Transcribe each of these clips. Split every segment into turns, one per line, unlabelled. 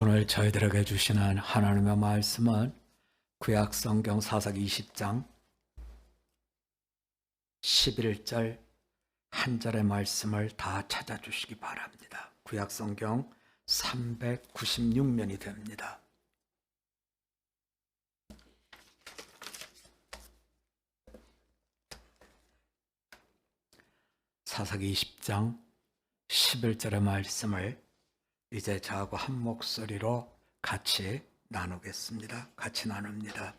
오늘 저희들에게 주시는 하나님의 말씀은 구약성경 사사기 20장 11절 한 절의 말씀을 다 찾아주시기 바랍니다. 구약성경 396면이 됩니다. 사사기 20장 11절의 말씀을 이제 저하고 한 목소리로 같이 나누겠습니다. 같이 나눕니다.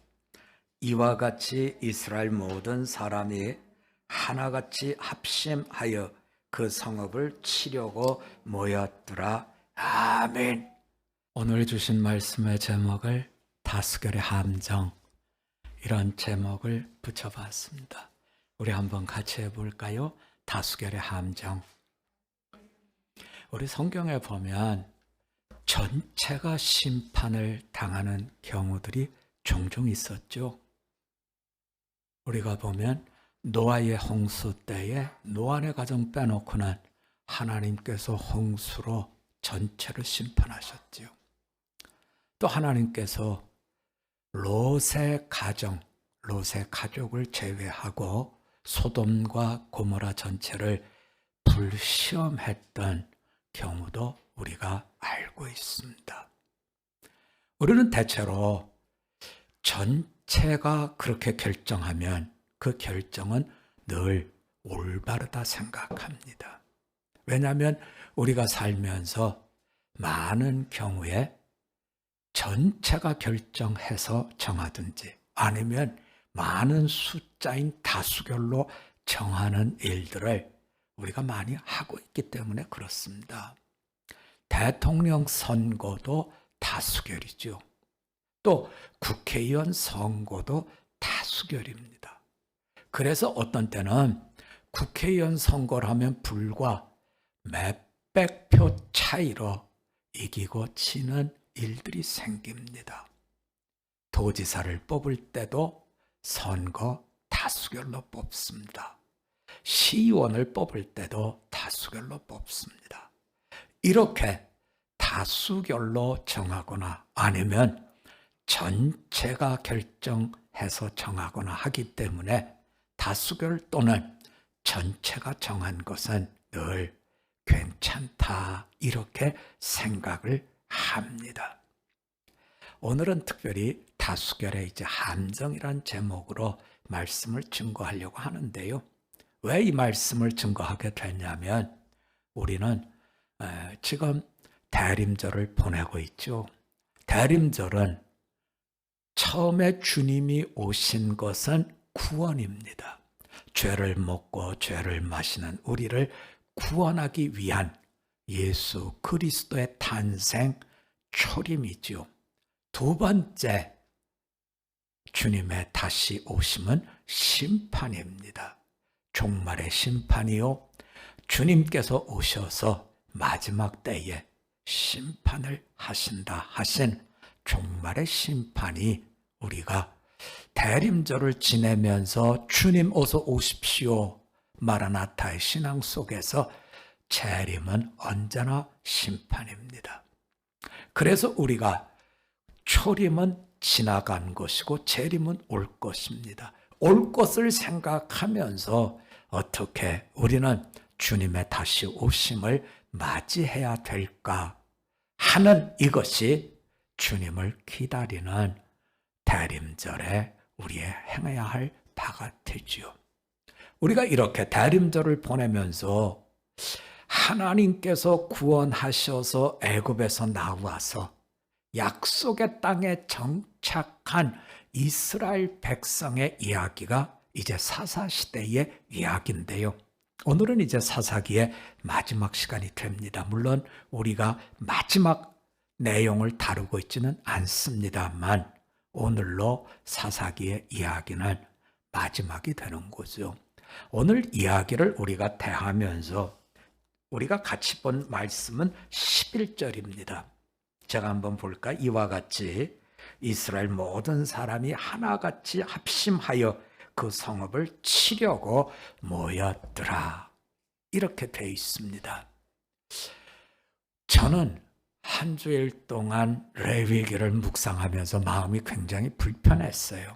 이와 같이 이스라엘 모든 사람이 하나같이 합심하여 그 성읍을 치려고 모였더라. 아멘. 오늘 주신 말씀의 제목을 다수결의 함정, 이런 제목을 붙여봤습니다. 우리 한번 같이 해볼까요? 다수결의 함정. 우리 성경에 보면 전체가 심판을 당하는 경우들이 종종 있었죠. 우리가 보면 노아의 홍수 때에 노아의 가정 빼놓고는 하나님께서 홍수로 전체를 심판하셨죠. 또 하나님께서 롯의 가족을 제외하고 소돔과 고모라 전체를 불시험했던 경우도 우리가 알고 있습니다. 우리는 대체로 전체가 그렇게 결정하면 그 결정은 늘 올바르다 생각합니다. 왜냐하면 우리가 살면서 많은 경우에 전체가 결정해서 정하든지 아니면 많은 숫자인 다수결로 정하는 일들을 우리가 많이 하고 있기 때문에 그렇습니다. 대통령 선거도 다수결이죠. 또 국회의원 선거도 다수결입니다. 그래서 어떤 때는 국회의원 선거를 하면 불과 몇백 표 차이로 이기고 지는 일들이 생깁니다. 도지사를 뽑을 때도 선거 다수결로 뽑습니다. 시의원을 뽑을 때도 다수결로 뽑습니다. 이렇게 다수결로 정하거나 아니면 전체가 결정해서 정하거나 하기 때문에 다수결 또는 전체가 정한 것은 늘 괜찮다 이렇게 생각을 합니다. 오늘은 특별히 다수결의 함정이란 제목으로 말씀을 증거하려고 하는데요. 왜 이 말씀을 증거하게 됐냐면 우리는 지금 대림절을 보내고 있죠. 대림절은 처음에 주님이 오신 것은 구원입니다. 죄를 먹고 죄를 마시는 우리를 구원하기 위한 예수 그리스도의 탄생 초림이죠. 두 번째 주님의 다시 오심은 심판입니다. 종말의 심판이요. 주님께서 오셔서 마지막 때에 심판을 하신다 하신 종말의 심판이 우리가 대림절을 지내면서 주님 어서 오십시오 마라나타의 신앙 속에서 재림은 언제나 심판입니다. 그래서 우리가 초림은 지나간 것이고 재림은 올 것입니다. 올 것을 생각하면서 어떻게 우리는 주님의 다시 오심을 맞이해야 될까 하는 이것이 주님을 기다리는 대림절에 우리의 행해야 할 바가 되지요. 우리가 이렇게 대림절을 보내면서 하나님께서 구원하셔서 애굽에서 나와서 약속의 땅에 정착한 이스라엘 백성의 이야기가 이제 사사시대의 이야기인데요. 오늘은 이제 사사기의 마지막 시간이 됩니다. 물론 우리가 마지막 내용을 다루고 있지는 않습니다만 오늘로 사사기의 이야기는 마지막이 되는 거죠. 오늘 이야기를 우리가 대하면서 우리가 같이 본 말씀은 11절입니다. 제가 한번 볼까? 이와 같이 이스라엘 모든 사람이 하나같이 합심하여 그 성읍을 치려고 모였더라. 이렇게 되어 있습니다. 저는 한 주일 동안 레위기를 묵상하면서 마음이 굉장히 불편했어요.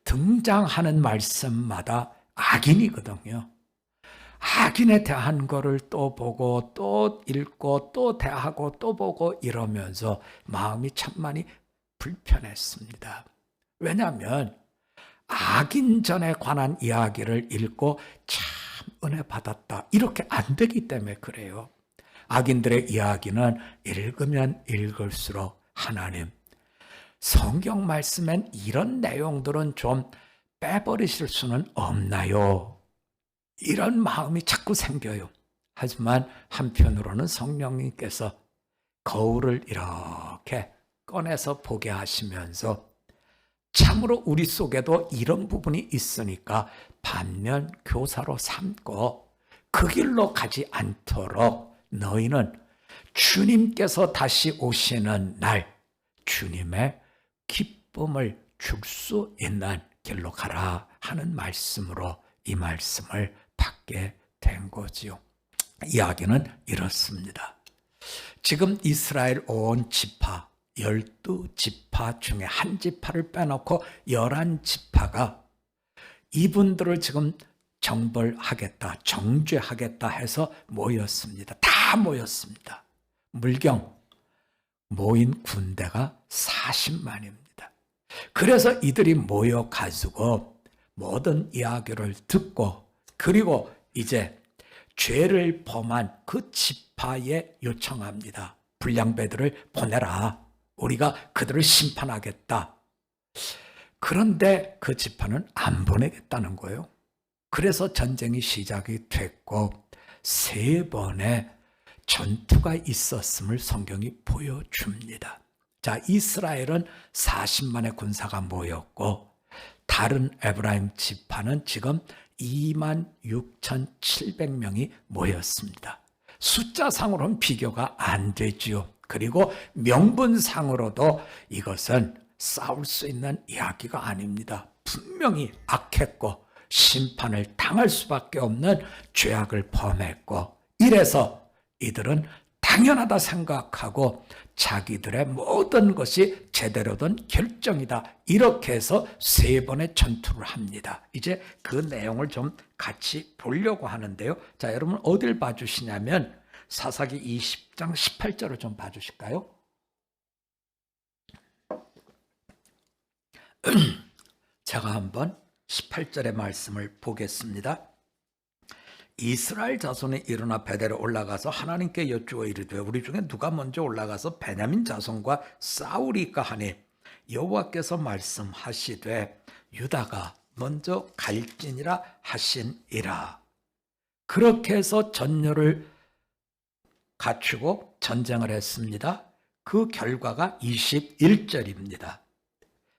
등장하는 말씀마다 악인이거든요. 악인에 대한 거를 또 보고 또 읽고 또 대하고 또 보고 이러면서 마음이 참 많이 불편했습니다. 왜냐하면 악인전에 관한 이야기를 읽고 참 은혜 받았다 이렇게 안 되기 때문에 그래요. 악인들의 이야기는 읽으면 읽을수록 하나님, 성경 말씀엔 이런 내용들은 좀 빼버리실 수는 없나요? 이런 마음이 자꾸 생겨요. 하지만 한편으로는 성령님께서 거울을 이렇게 꺼내서 보게 하시면서 참으로 우리 속에도 이런 부분이 있으니까 반면 교사로 삼고 그 길로 가지 않도록 너희는 주님께서 다시 오시는 날 주님의 기쁨을 줄 수 있는 길로 가라 하는 말씀으로 이 말씀을 받게 된 거지요. 이야기는 이렇습니다. 지금 이스라엘 온 지파 12지파 중에 한 지파를 빼놓고 11지파가 이분들을 지금 정벌하겠다, 정죄하겠다 해서 모였습니다. 다 모였습니다. 물경 모인 군대가 40만입니다. 그래서 이들이 모여가지고 모든 이야기를 듣고 그리고 이제 죄를 범한 그 지파에 요청합니다. 불량배들을 보내라. 우리가 그들을 심판하겠다. 그런데 그 지파는 안 보내겠다는 거예요. 그래서 전쟁이 시작이 됐고 3번의 전투가 있었음을 성경이 보여줍니다. 자, 이스라엘은 40만의 군사가 모였고 다른 에브라임 지파는 지금 26,700명이 모였습니다. 숫자상으로는 비교가 안 되지요. 그리고 명분상으로도 이것은 싸울 수 있는 이야기가 아닙니다. 분명히 악했고 심판을 당할 수밖에 없는 죄악을 범했고 이래서 이들은 당연하다 생각하고 자기들의 모든 것이 제대로 된 결정이다. 이렇게 해서 3번의 전투를 합니다. 이제 그 내용을 좀 같이 보려고 하는데요. 자, 여러분 어딜 봐주시냐면 사사기 20장 18절을 좀 봐주실까요? 제가 한번 18절의 말씀을 보겠습니다. 이스라엘 자손이 일어나 베델에 올라가서 하나님께 여쭈어 이르되 우리 중에 누가 먼저 올라가서 베냐민 자손과 싸우리까 하니 여호와께서 말씀하시되 유다가 먼저 갈지니라 하시니라. 그렇게 해서 전열을 갖추고 전쟁을 했습니다. 그 결과가 21절입니다.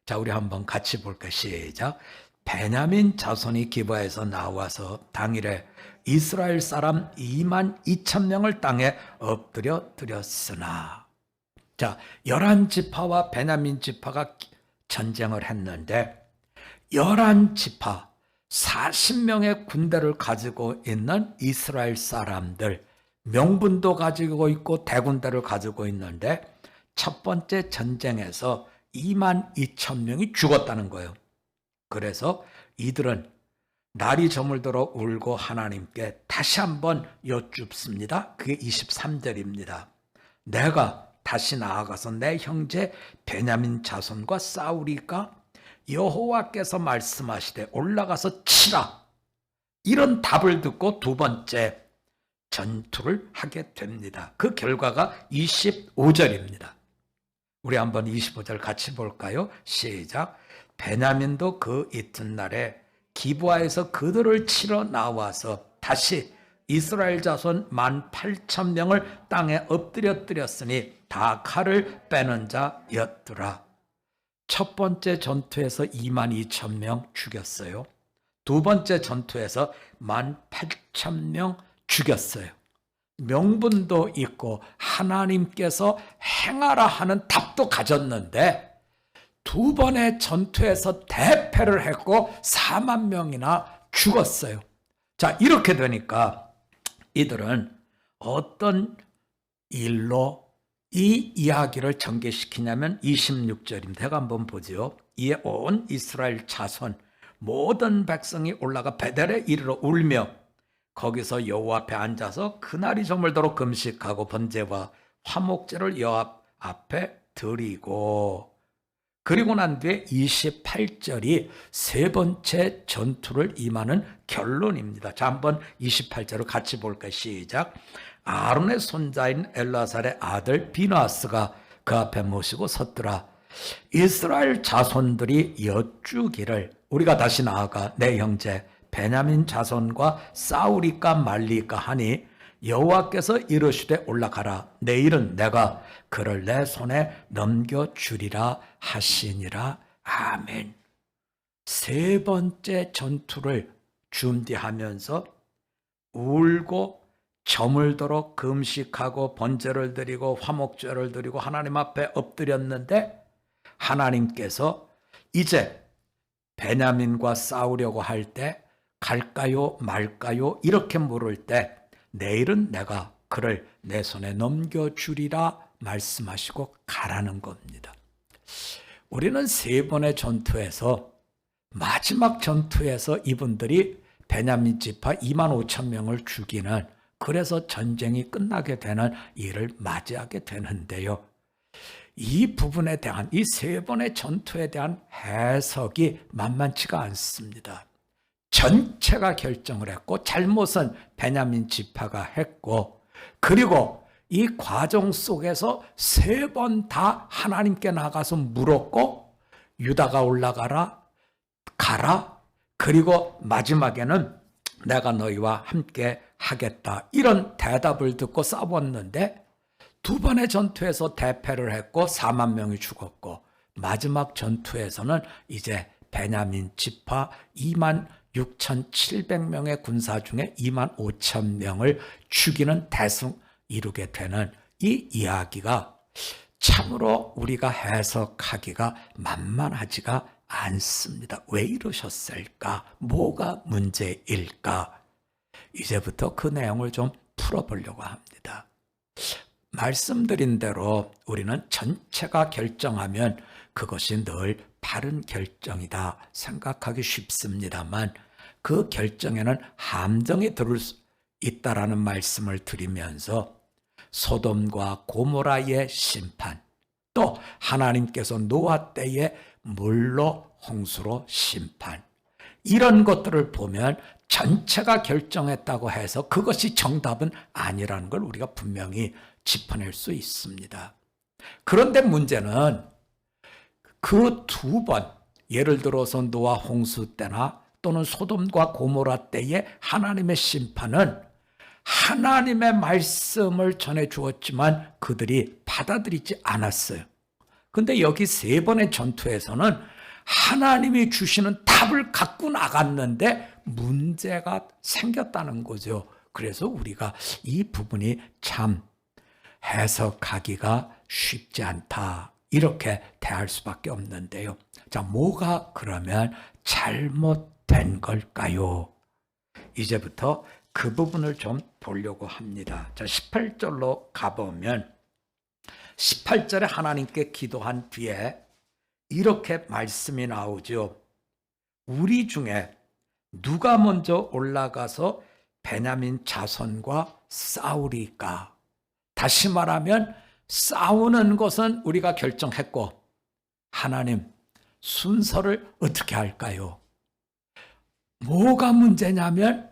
자, 우리 한번 같이 볼까요? 시작. 베냐민 자손이 기브아에서 나와서 당일에 이스라엘 사람 22,000명을 땅에 엎드려 드렸으나. 자, 11지파와 베냐민 지파가 전쟁을 했는데 11지파 40명의 군대를 가지고 있는 이스라엘 사람들, 명분도 가지고 있고 대군대를 가지고 있는데 첫 번째 전쟁에서 22,000명이 죽었다는 거예요. 그래서 이들은 날이 저물도록 울고 하나님께 다시 한번 여쭙습니다. 그게 23절입니다. 내가 다시 나아가서 내 형제 베냐민 자손과 싸우리까? 여호와께서 말씀하시되 올라가서 치라. 이런 답을 듣고 두 번째 전투를 하게 됩니다. 그 결과가 25절입니다. 우리 한번 25절 같이 볼까요? 시작. 베냐민도 그 이튿날에 기브아에서 그들을 치러 나와서 다시 이스라엘 자손 18,000명을 땅에 엎드렸으니 다 칼을 빼는 자였더라. 첫 번째 전투에서 22,000명 죽였어요. 두 번째 전투에서 18,000명 죽였어요. 명분도 있고 하나님께서 행하라 하는 답도 가졌는데 두 번의 전투에서 대패를 했고 4만 명이나 죽었어요. 자, 이렇게 되니까 이들은 어떤 일로 이 이야기를 전개시키냐면 26절입니다. 제가 한번 보죠. 이에 온 이스라엘 자손 모든 백성이 올라가 베델에 이르러 울며 거기서 여호와 앞에 앉아서 그날이 저물도록 금식하고 번제와 화목제를 여호와 앞에 드리고, 그리고 난 뒤에 28절이 세 번째 전투를 임하는 결론입니다. 자, 한번 28절을 같이 볼까요? 시작. 아론의 손자인 엘라살의 아들 비나스가 그 앞에 모시고 섰더라. 이스라엘 자손들이 여쭈기를, 우리가 다시 나아가 내 형제 베냐민 자손과 싸우리까 말리까 하니 여호와께서 이르시되 올라가라. 내일은 내가 그를 내 손에 넘겨주리라 하시니라. 아멘. 세 번째 전투를 준비하면서 울고 저물도록 금식하고 번제를 드리고 화목제를 드리고 하나님 앞에 엎드렸는데, 하나님께서 이제 베냐민과 싸우려고 할 때 갈까요 말까요 이렇게 물을 때 내일은 내가 그를 내 손에 넘겨주리라 말씀하시고 가라는 겁니다. 우리는 세 번의 전투에서 마지막 전투에서 이분들이 베냐민 지파 2만 5천 명을 죽이는, 그래서 전쟁이 끝나게 되는 일을 맞이하게 되는데요. 이 부분에 대한, 이 세 번의 전투에 대한 해석이 만만치가 않습니다. 전체가 결정을 했고 잘못은 베냐민 지파가 했고, 그리고 이 과정 속에서 세 번 다 하나님께 나가서 물었고, 유다가 올라가라, 가라, 그리고 마지막에는 내가 너희와 함께 하겠다, 이런 대답을 듣고 싸웠는데, 두 번의 전투에서 대패를 했고 4만 명이 죽었고, 마지막 전투에서는 이제 베냐민 지파 2만 6,700명의 군사 중에 2만 5천 명을 죽이는 대승 이루게 되는 이 이야기가 참으로 우리가 해석하기가 만만하지가 않습니다. 왜 이러셨을까? 뭐가 문제일까? 이제부터 그 내용을 좀 풀어보려고 합니다. 말씀드린 대로 우리는 전체가 결정하면 그것이 늘 바른 결정이다 생각하기 쉽습니다만, 그 결정에는 함정이 들을 수 있다라는 말씀을 드리면서 소돔과 고모라의 심판, 또 하나님께서 노아 때에 물로 홍수로 심판, 이런 것들을 보면 전체가 결정했다고 해서 그것이 정답은 아니라는 걸 우리가 분명히 짚어낼 수 있습니다. 그런데 문제는 그 두 번, 예를 들어서 노아 홍수 때나 또는 소돔과 고모라 때의 하나님의 심판은 하나님의 말씀을 전해 주었지만 그들이 받아들이지 않았어요. 근데 여기 세 번의 전투에서는 하나님이 주시는 답을 갖고 나갔는데 문제가 생겼다는 거죠. 그래서 우리가 이 부분이 참 해석하기가 쉽지 않다, 이렇게 대할 수밖에 없는데요. 자, 뭐가 그러면 잘못된 걸까요? 이제부터 그 부분을 좀 보려고 합니다. 자, 18절로 가보면 18절에 하나님께 기도한 뒤에 이렇게 말씀이 나오죠. 우리 중에 누가 먼저 올라가서 베냐민 자손과 싸우리까? 다시 말하면 싸우는 것은 우리가 결정했고, 하나님 순서를 어떻게 할까요? 뭐가 문제냐면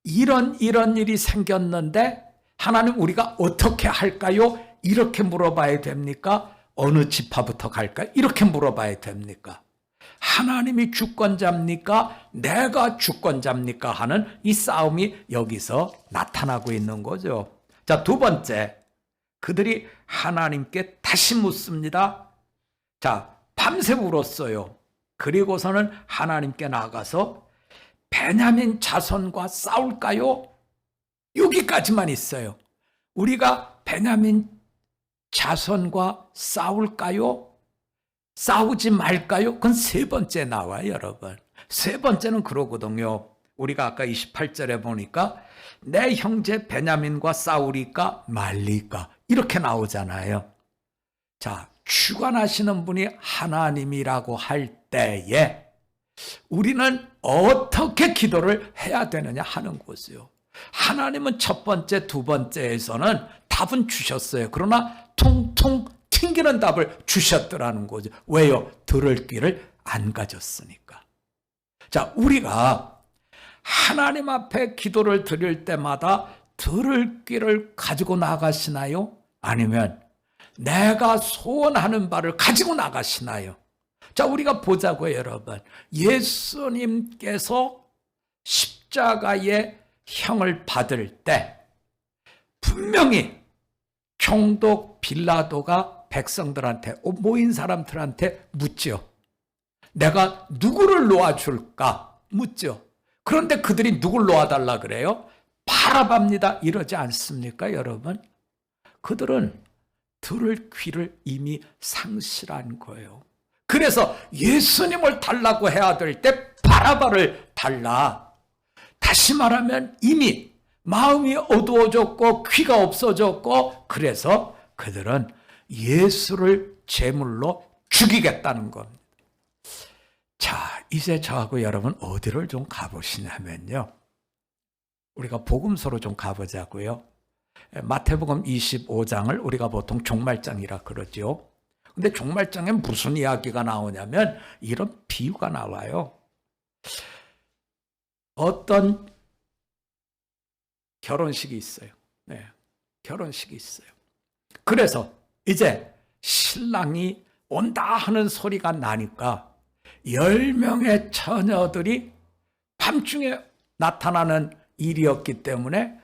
이런 일이 생겼는데 하나님 우리가 어떻게 할까요? 이렇게 물어봐야 됩니까? 어느 지파부터 갈까요? 이렇게 물어봐야 됩니까? 하나님이 주권자입니까? 내가 주권자입니까? 하는 이 싸움이 여기서 나타나고 있는 거죠. 자, 두 번째, 그들이 하나님께 다시 묻습니다. 자, 밤새 울었어요. 그리고서는 하나님께 나가서 베냐민 자손과 싸울까요? 여기까지만 있어요. 우리가 베냐민 자손과 싸울까요? 싸우지 말까요? 그건 세 번째 나와요, 여러분. 세 번째는 그러거든요. 우리가 아까 28절에 보니까 내 형제 베냐민과 싸우리까 말리까 이렇게 나오잖아요. 자, 주관하시는 분이 하나님이라고 할 때에 우리는 어떻게 기도를 해야 되느냐 하는 거죠. 하나님은 첫 번째, 두 번째에서는 답은 주셨어요. 그러나 퉁퉁 튕기는 답을 주셨더라는 거죠. 왜요? 들을 귀를 안 가졌으니까. 자, 우리가 하나님 앞에 기도를 드릴 때마다 들을 귀를 가지고 나가시나요? 아니면 내가 소원하는 바를 가지고 나가시나요? 자, 우리가 보자고요, 여러분. 예수님께서 십자가의 형을 받을 때 분명히 총독 빌라도가 백성들한테, 모인 사람들한테 묻죠. 내가 누구를 놓아줄까? 묻죠. 그런데 그들이 누굴 놓아달라 그래요? 바라바입니다. 이러지 않습니까, 여러분? 그들은 들을 귀를 이미 상실한 거예요. 그래서 예수님을 달라고 해야 될 때 바라바를 달라. 다시 말하면 이미 마음이 어두워졌고 귀가 없어졌고, 그래서 그들은 예수를 제물로 죽이겠다는 겁니다. 자, 이제 저하고 여러분 어디를 좀 가보시냐면요, 우리가 복음서로 좀 가보자고요. 마태복음 25장을 우리가 보통 종말장이라 그러죠. 근데 종말장에 무슨 이야기가 나오냐면 이런 비유가 나와요. 어떤 결혼식이 있어요. 네, 결혼식이 있어요. 그래서 이제 신랑이 온다 하는 소리가 나니까 10명의 처녀들이 밤중에 나타나는 일이었기 때문에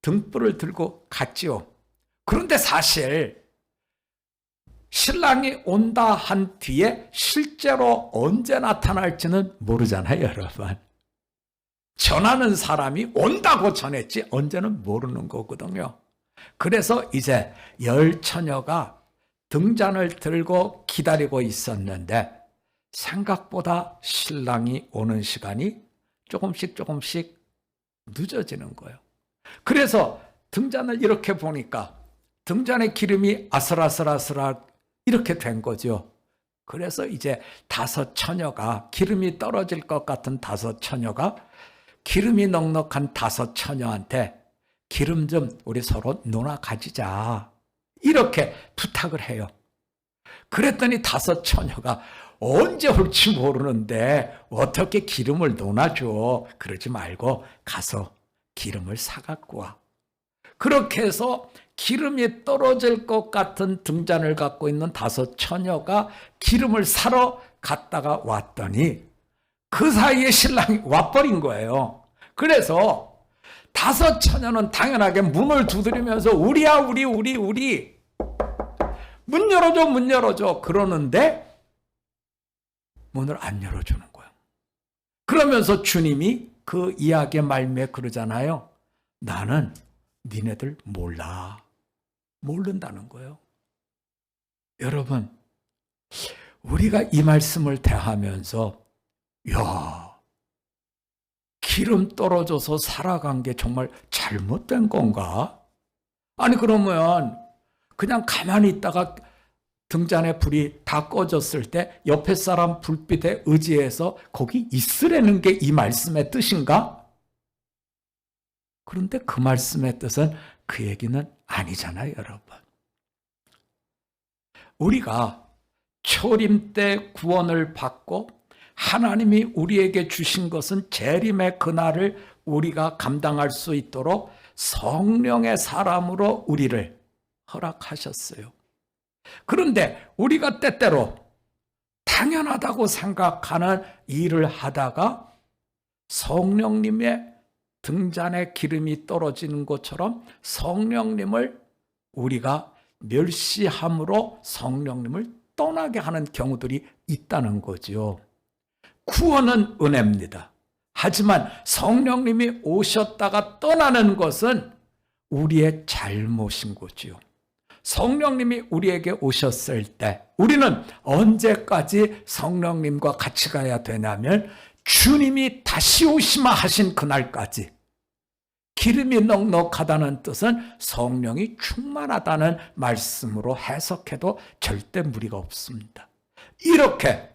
등불을 들고 갔지요. 그런데 사실 신랑이 온다 한 뒤에 실제로 언제 나타날지는 모르잖아요, 여러분. 전하는 사람이 온다고 전했지 언제는 모르는 거거든요. 그래서 이제 10처녀가 등잔을 들고 기다리고 있었는데 생각보다 신랑이 오는 시간이 조금씩 늦어지는 거예요. 그래서 등잔을 이렇게 보니까 등잔에 기름이 아슬아슬 이렇게 된 거죠. 그래서 이제 5처녀가, 기름이 떨어질 것 같은 5처녀가 기름이 넉넉한 5처녀한테 기름 좀 우리 서로 논아 가지자, 이렇게 부탁을 해요. 그랬더니 5처녀가 언제 올지 모르는데 어떻게 기름을 논아줘. 그러지 말고 가서 기름을 사갖고 와. 그렇게 해서 기름이 떨어질 것 같은 등잔을 갖고 있는 5처녀가 기름을 사러 갔다가 왔더니 그 사이에 신랑이 와버린 거예요. 그래서 5처녀는 당연하게 문을 두드리면서 우리야, 우리 문 열어줘 그러는데 문을 안 열어주는 거예요. 그러면서 주님이 그 이야기의 말미에 그러잖아요. 나는 니네들 몰라. 모른다는 거예요. 여러분, 우리가 이 말씀을 대하면서 야, 기름 떨어져서 살아간 게 정말 잘못된 건가? 아니 그러면 그냥 가만히 있다가 등잔에 불이 다 꺼졌을 때 옆에 사람 불빛에 의지해서 거기 있으라는 게 이 말씀의 뜻인가? 그런데 그 말씀의 뜻은 그 얘기는 아니잖아요, 여러분. 우리가 초림 때 구원을 받고 하나님이 우리에게 주신 것은 재림의 그날을 우리가 감당할 수 있도록 성령의 사람으로 우리를 허락하셨어요. 그런데 우리가 때때로 당연하다고 생각하는 일을 하다가 성령님의 등잔에 기름이 떨어지는 것처럼 성령님을 우리가 멸시함으로 성령님을 떠나게 하는 경우들이 있다는 거죠. 구원은 은혜입니다. 하지만 성령님이 오셨다가 떠나는 것은 우리의 잘못인 거지요. 성령님이 우리에게 오셨을 때 우리는 언제까지 성령님과 같이 가야 되냐면 주님이 다시 오시마 하신 그날까지, 기름이 넉넉하다는 뜻은 성령이 충만하다는 말씀으로 해석해도 절대 무리가 없습니다. 이렇게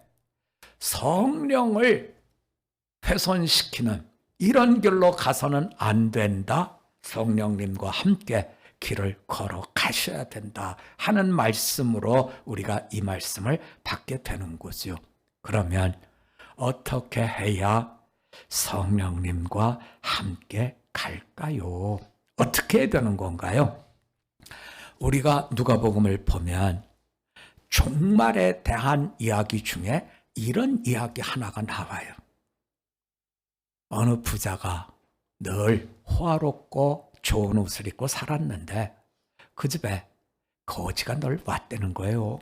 성령을 훼손시키는 이런 길로 가서는 안 된다. 성령님과 함께 길을 걸어가셔야 된다 하는 말씀으로 우리가 이 말씀을 받게 되는 거죠. 그러면 어떻게 해야 성령님과 함께 갈까요? 어떻게 해야 되는 건가요? 우리가 누가복음을 보면 종말에 대한 이야기 중에 이런 이야기 하나가 나와요. 어느 부자가 늘 호화롭고 좋은 옷을 입고 살았는데 그 집에 거지가 늘 왔다는 거예요.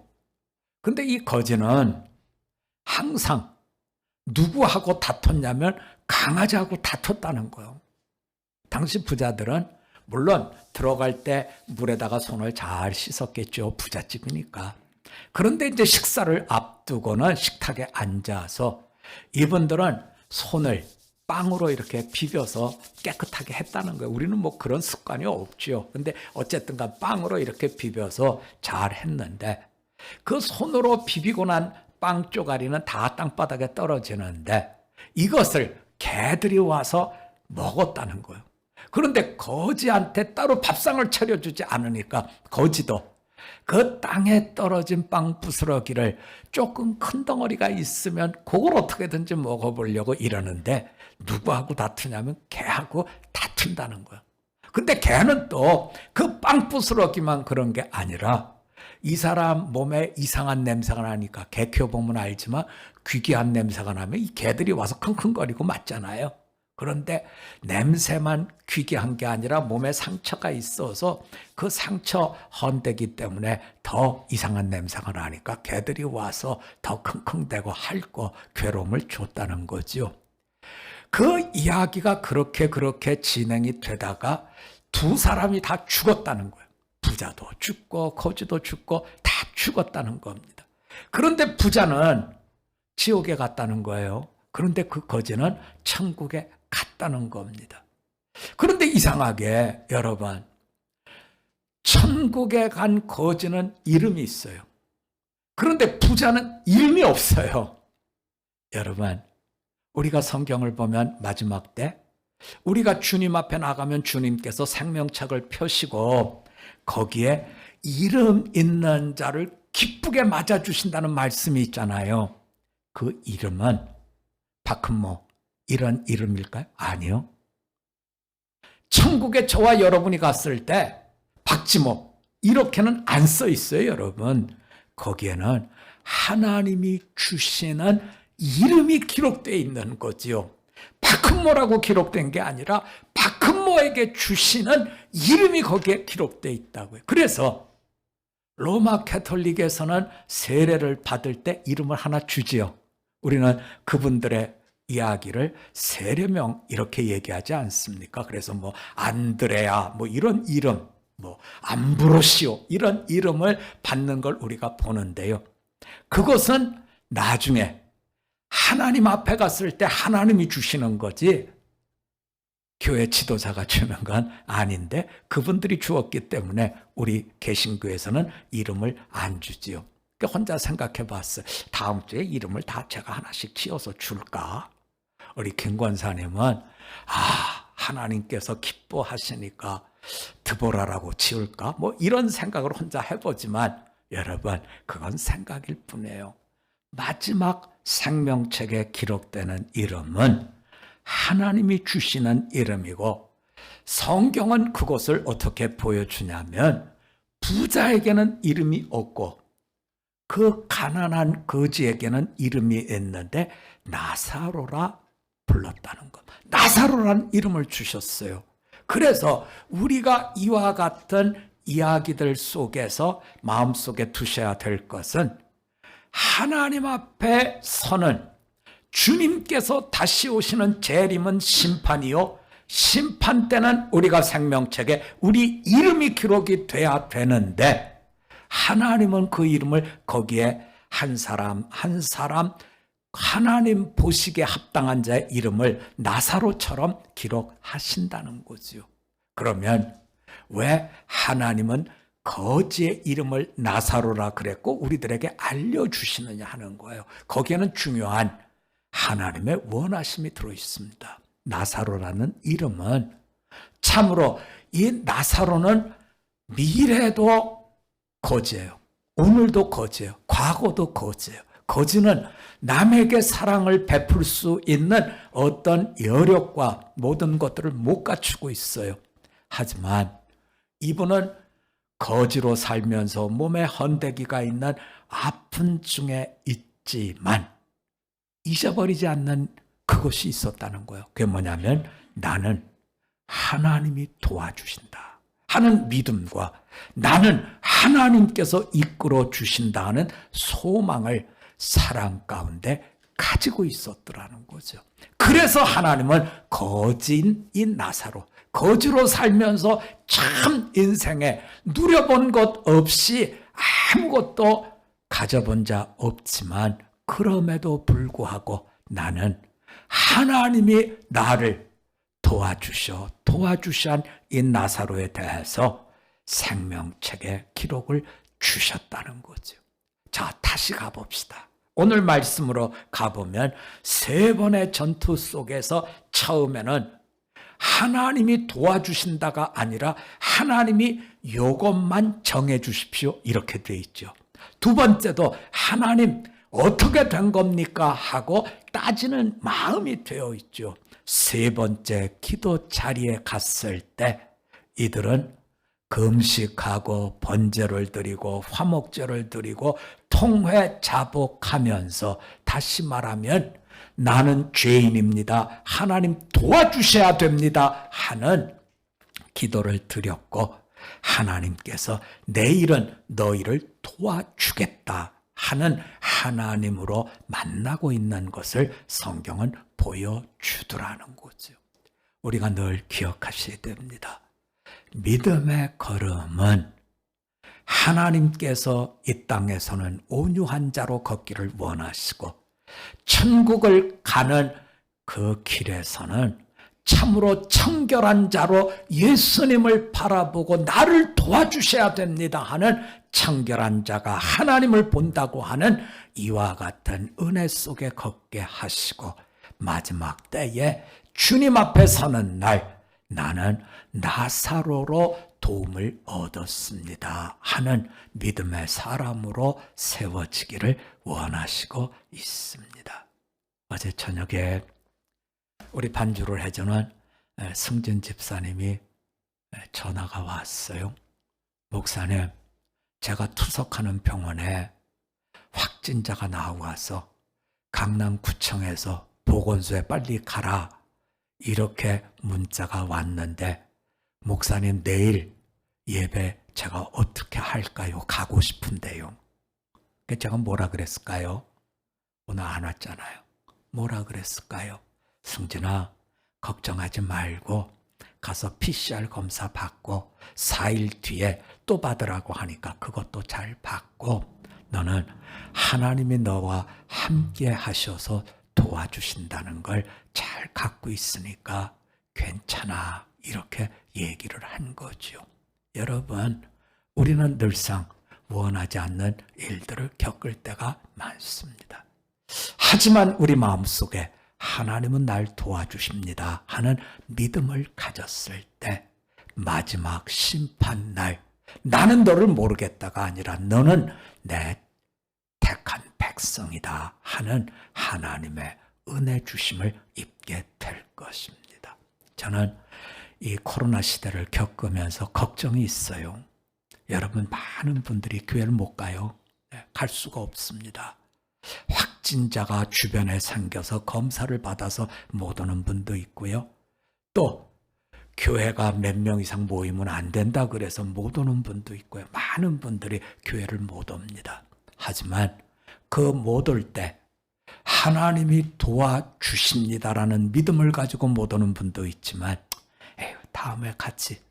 근데 이 거지는 항상 누구하고 다퉜냐면 강아지하고 다퉜다는 거예요. 당시 부자들은 물론 들어갈 때 물에다가 손을 잘 씻었겠죠. 부잣집이니까. 그런데 이제 식사를 앞두고는 식탁에 앉아서 이분들은 손을 빵으로 이렇게 비벼서 깨끗하게 했다는 거예요. 우리는 뭐 그런 습관이 없죠. 근데 어쨌든 빵으로 이렇게 비벼서 잘 했는데 그 손으로 비비고 난 빵 쪼가리는 다 땅바닥에 떨어지는데 이것을 개들이 와서 먹었다는 거예요. 그런데 거지한테 따로 밥상을 차려주지 않으니까 거지도 그 땅에 떨어진 빵 부스러기를 조금 큰 덩어리가 있으면 그걸 어떻게든지 먹어보려고 이러는데 누구하고 다투냐면 개하고 다툰다는 거예요. 근데 개는 또 그 빵 부스러기만 그런 게 아니라 이 사람 몸에 이상한 냄새가 나니까 개 키워보면 알지만 귀귀한 냄새가 나면 이 개들이 와서 킁킁거리고 맞잖아요. 그런데 냄새만 귀귀한 게 아니라 몸에 상처가 있어서 그 상처 헌대기 때문에 더 이상한 냄새가 나니까 개들이 와서 더 킁킁대고 핥고 괴로움을 줬다는 거죠. 그 이야기가 그렇게 진행이 되다가 두 사람이 다 죽었다는 거예요. 부자도 죽고 거지도 죽고 다 죽었다는 겁니다. 그런데 부자는 지옥에 갔다는 거예요. 그런데 그 거지는 천국에 갔다는 겁니다. 그런데 이상하게 여러분, 천국에 간 거지는 이름이 있어요. 그런데 부자는 이름이 없어요. 여러분, 우리가 성경을 보면 마지막 때 우리가 주님 앞에 나가면 주님께서 생명책을 펴시고 거기에 이름 있는 자를 기쁘게 맞아주신다는 말씀이 있잖아요. 그 이름은 박흠모 이런 이름일까요? 아니요. 천국에 저와 여러분이 갔을 때 박지모 이렇게는 안 써 있어요, 여러분. 거기에는 하나님이 주시는 이름이 기록되어 있는 거지요. 박흠모라고 기록된 게 아니라 박흠모에게 주시는 이름이 거기에 기록되어 있다고요. 그래서 로마 캐톨릭에서는 세례를 받을 때 이름을 하나 주지요. 우리는 그분들의 이야기를 세례명 이렇게 얘기하지 않습니까? 그래서 뭐 안드레아 뭐 이런 이름, 뭐 암브로시오 이런 이름을 받는 걸 우리가 보는데요. 그것은 나중에 하나님 앞에 갔을 때 하나님이 주시는 거지 교회 지도자가 주는 건 아닌데 그분들이 주었기 때문에 우리 개신교에서는 이름을 안 주지요. 그러니까 혼자 생각해 봤어요. 다음 주에 이름을 다 제가 하나씩 지어서 줄까? 우리 김 권사님은 하나님께서 기뻐하시니까 드보라라고 지을까? 뭐 이런 생각을 혼자 해보지만 여러분 그건 생각일 뿐이에요. 마지막 생명책에 기록되는 이름은 하나님이 주시는 이름이고 성경은 그것을 어떻게 보여주냐면 부자에게는 이름이 없고 그 가난한 거지에게는 이름이 있는데 나사로라 불렀다는 것. 나사로라는 이름을 주셨어요. 그래서 우리가 이와 같은 이야기들 속에서 마음속에 두셔야 될 것은 하나님 앞에 서는 주님께서 다시 오시는 재림은 심판이요 심판 때는 우리가 생명책에 우리 이름이 기록이 돼야 되는데 하나님은 그 이름을 거기에 한 사람 한 사람 하나님 보시기에 합당한 자의 이름을 나사로처럼 기록하신다는 거죠. 그러면 왜 하나님은 거지의 이름을 나사로라 그랬고 우리들에게 알려주시느냐 하는 거예요. 거기에는 중요한 하나님의 원하심이 들어있습니다. 나사로라는 이름은 참으로 이 나사로는 미래도 거지예요. 오늘도 거지예요. 과거도 거지예요. 거지는 남에게 사랑을 베풀 수 있는 어떤 여력과 모든 것들을 못 갖추고 있어요. 하지만 이분은 거지로 살면서 몸에 헌대기가 있는 아픈 중에 있지만 잊어버리지 않는 그것이 있었다는 거예요. 그게 뭐냐면 나는 하나님이 도와주신다 하는 믿음과 나는 하나님께서 이끌어 주신다 하는 소망을 사랑 가운데 가지고 있었더라는 거죠. 그래서 하나님은 거지인 이 나사로, 거지로 살면서 참 인생에 누려본 것 없이 아무것도 가져본 자 없지만 그럼에도 불구하고 나는 하나님이 나를 도와주신 이 나사로에 대해서 생명책에 기록을 주셨다는 거죠. 자, 다시 가봅시다. 오늘 말씀으로 가보면 세 번의 전투 속에서 처음에는 하나님이 도와주신다가 아니라 하나님이 이것만 정해 주십시오 이렇게 돼 있죠. 두 번째도 하나님 어떻게 된 겁니까 하고 따지는 마음이 되어 있죠. 세 번째 기도 자리에 갔을 때 이들은 금식하고 번제를 드리고 화목제를 드리고 통회 자복하면서 다시 말하면 나는 죄인입니다. 하나님 도와주셔야 됩니다. 하는 기도를 드렸고 하나님께서 내일은 너희를 도와주겠다 하는 하나님으로 만나고 있는 것을 성경은 보여주더라는 거죠. 우리가 늘 기억하셔야 됩니다. 믿음의 걸음은 하나님께서 이 땅에서는 온유한 자로 걷기를 원하시고 천국을 가는 그 길에서는 참으로 청결한 자로 예수님을 바라보고 나를 도와주셔야 됩니다 하는 청결한 자가 하나님을 본다고 하는 이와 같은 은혜 속에 걷게 하시고 마지막 때에 주님 앞에 서는 날 나는 나사로로 도움을 얻었습니다 하는 믿음의 사람으로 세워지기를 원하시고 있습니다. 어제 저녁에 우리 반주를 해주는 승진 집사님이 전화가 왔어요. 목사님, 제가 투석하는 병원에 확진자가 나와서 강남구청에서 보건소에 빨리 가라 이렇게 문자가 왔는데 목사님 내일 예배 제가 어떻게 할까요? 가고 싶은데요. 제가 뭐라 그랬을까요? 오늘 안 왔잖아요. 뭐라 그랬을까요? 승진아, 걱정하지 말고 가서 PCR 검사 받고 4일 뒤에 또 받으라고 하니까 그것도 잘 받고 너는 하나님이 너와 함께 하셔서 도와주신다는 걸 잘 갖고 있으니까 괜찮아 이렇게 얘기를 한 거죠. 여러분, 우리는 늘상 원하지 않는 일들을 겪을 때가 많습니다. 하지만 우리 마음속에 하나님은 날 도와주십니다 하는 믿음을 가졌을 때 마지막 심판날 나는 너를 모르겠다가 아니라 너는 내 택한 백성이다 하는 하나님의 은혜 주심을 입게 될 것입니다. 저는 이 코로나 시대를 겪으면서 걱정이 있어요. 여러분, 많은 분들이 교회를 못 가요. 갈 수가 없습니다. 확진자가 주변에 생겨서 검사를 받아서 못 오는 분도 있고요. 또 교회가 몇 명 이상 모이면 안 된다 그래서 못 오는 분도 있고요. 많은 분들이 교회를 못 옵니다. 하지만 그 못 올 때 하나님이 도와주십니다라는 믿음을 가지고 못 오는 분도 있지만 다음에 같이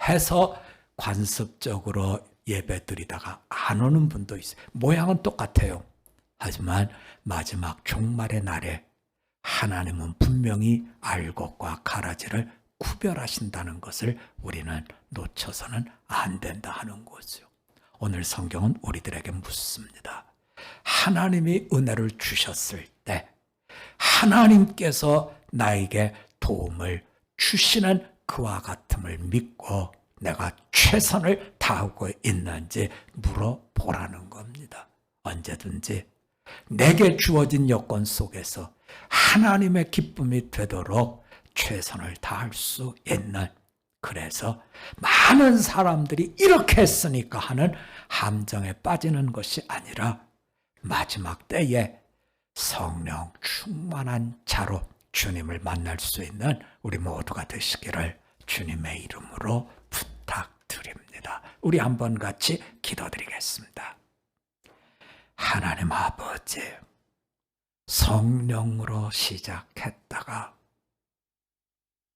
해서 관습적으로 예배 드리다가 안 오는 분도 있어요. 모양은 똑같아요. 하지만 마지막 종말의 날에 하나님은 분명히 알곡과 가라지를 구별하신다는 것을 우리는 놓쳐서는 안 된다 하는 거죠. 오늘 성경은 우리들에게 묻습니다. 하나님이 은혜를 주셨을 때 하나님께서 나에게 도움을 주시는 그와 같음을 믿고 내가 최선을 다하고 있는지 물어보라는 겁니다. 언제든지 내게 주어진 여건 속에서 하나님의 기쁨이 되도록 최선을 다할 수 있는, 그래서 많은 사람들이 이렇게 했으니까 하는 함정에 빠지는 것이 아니라 마지막 때에 성령 충만한 자로 주님을 만날 수 있는 우리 모두가 되시기를 주님의 이름으로 부탁드립니다. 우리 한번 같이 기도드리겠습니다. 하나님 아버지, 성령으로 시작했다가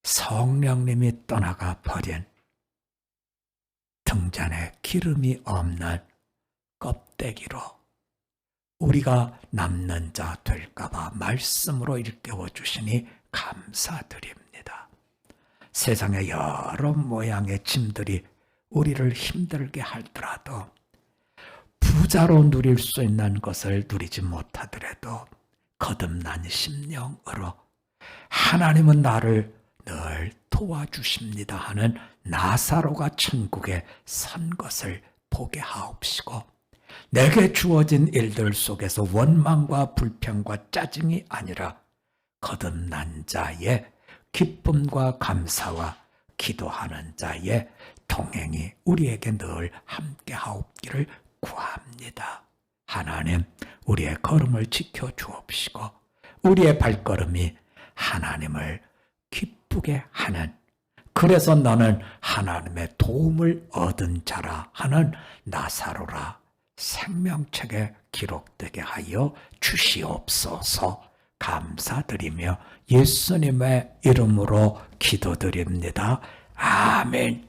성령님이 떠나가 버린 등잔에 기름이 없는 껍데기로 우리가 남는 자 될까봐 말씀으로 일깨워 주시니 감사드립니다. 세상의 여러 모양의 짐들이 우리를 힘들게 하더라도 부자로 누릴 수 있는 것을 누리지 못하더라도 거듭난 심령으로 하나님은 나를 늘 도와주십니다 하는 나사로가 천국에 선 것을 보게 하옵시고, 내게 주어진 일들 속에서 원망과 불평과 짜증이 아니라 거듭난 자의 기쁨과 감사와 기도하는 자의 동행이 우리에게 늘 함께 하옵기를 구합니다. 하나님, 우리의 걸음을 지켜 주옵시고 우리의 발걸음이 하나님을 기쁘게 하는, 그래서 너는 하나님의 도움을 얻은 자라 하는 나사로라 생명책에 기록되게 하여 주시옵소서. 감사드리며 예수님의 이름으로 기도드립니다. 아멘.